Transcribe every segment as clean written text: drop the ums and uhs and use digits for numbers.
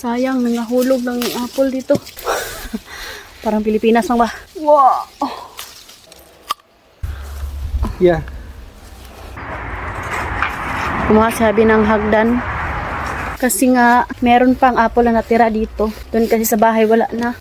Sayang, nangahulog ng apple dito. Parang Pilipinas lang ba? Wow! Yeah. Kumuha sabi ng hagdan. Kasi nga, meron pang apple na natira dito. Doon kasi sa bahay, wala na.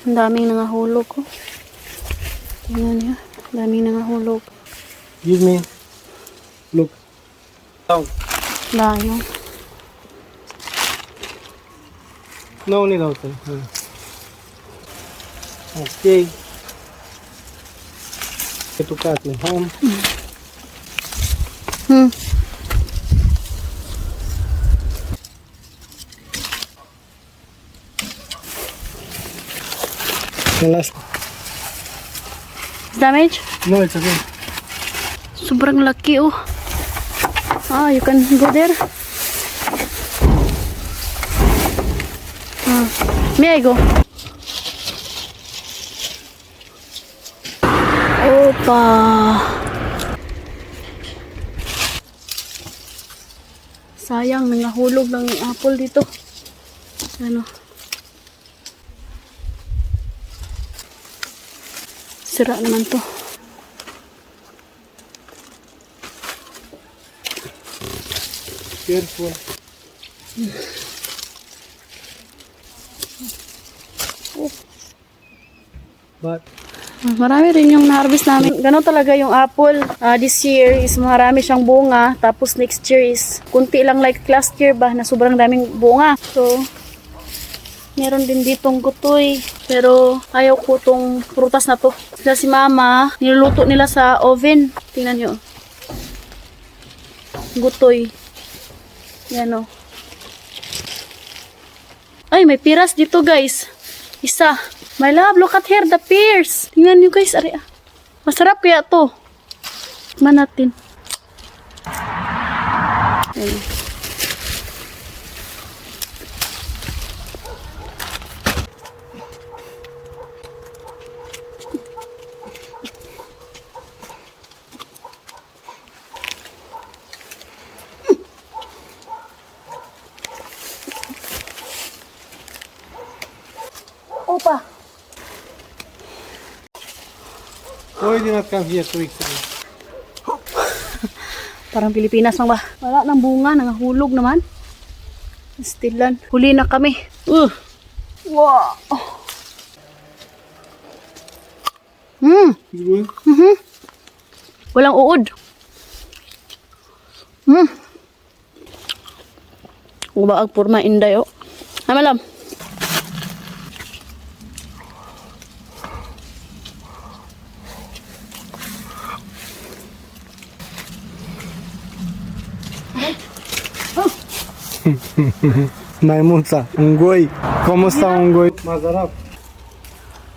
Ang daming nangahulog ko. Tingnan niyo. Ang daming nangahulog. Give me. Look. Down. Dahil. No need open. Okay. Get to cut me home. The last. Damage? No, it's okay. Sobrang laki oh. Ah, you can go there. May I go? Opa. Sayang, nangahulog ng apple dito. Ano? Sira naman to. Careful. But Marami rin yung na-harvest namin. Ganun talaga yung apple. This year is marami siyang bunga. Tapos next year is kunti lang like last year ba na sobrang daming bunga. So, meron din ditong gutoy. Pero ayaw ko tong prutas na to. Sila si mama, niluluto nila sa oven. Tingnan nyo. Gutoy. Yan o. Ay, may piras dito guys. Isa. My love, look at here, the pears. Tingnan nyo guys. Ari, masarap kaya to. Tikman natin. Ayan. Opa. why did not come here 2 weeks ago? Parang Pilipinas lang ba? Wala nang bunga, nangahulog naman. Stilan. Huli na kami. Wow. Is good? Walang uod. Ubaag purma inday oh. Ay malam. Maimunța, ungoi. ¿Cómo está ungoi? Mazarap.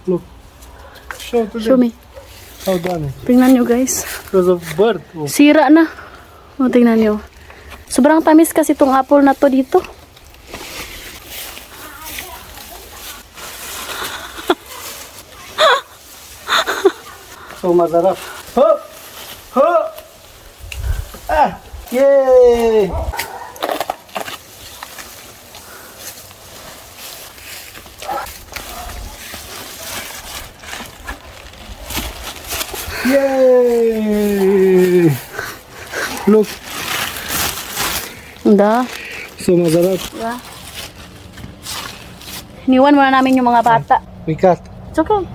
Look. Show to Show them me. how done it. Tingnan nyo guys. Because of bird. Oh. Sira na. O, tingnan nyo. Sobrang tamis kasi itong apple na to dito. So mazarap. Ho! Ho! Ah! Yay! Yay! Look. Da. So mazarap. Diba? Iniwan muna namin yung mga bata. We cut. It's okay.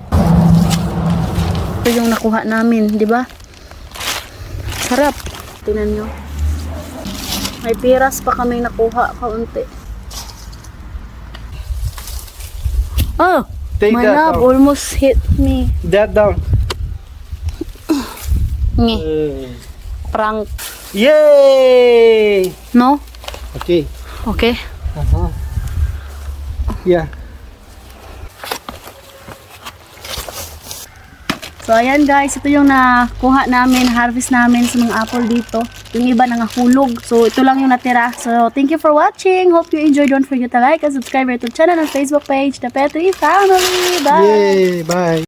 Ito yung nakuha namin, di ba? Sarap. Tingnan nyo. May piras pa kami nakuha kaunti. Oh! Take my that love out. almost hit me. That down. Nge. Prank. Yay! No? Okay. Okay. Yeah. So, ayan guys, ito yung nakuha namin, harvest namin sa mga apple dito. Yung iba nangahulog. So, ito lang yung natira. So, thank you for watching. Hope you enjoyed. Don't forget to like and subscribe to our channel and Facebook page, The Petri Family. Bye! Yay! Bye!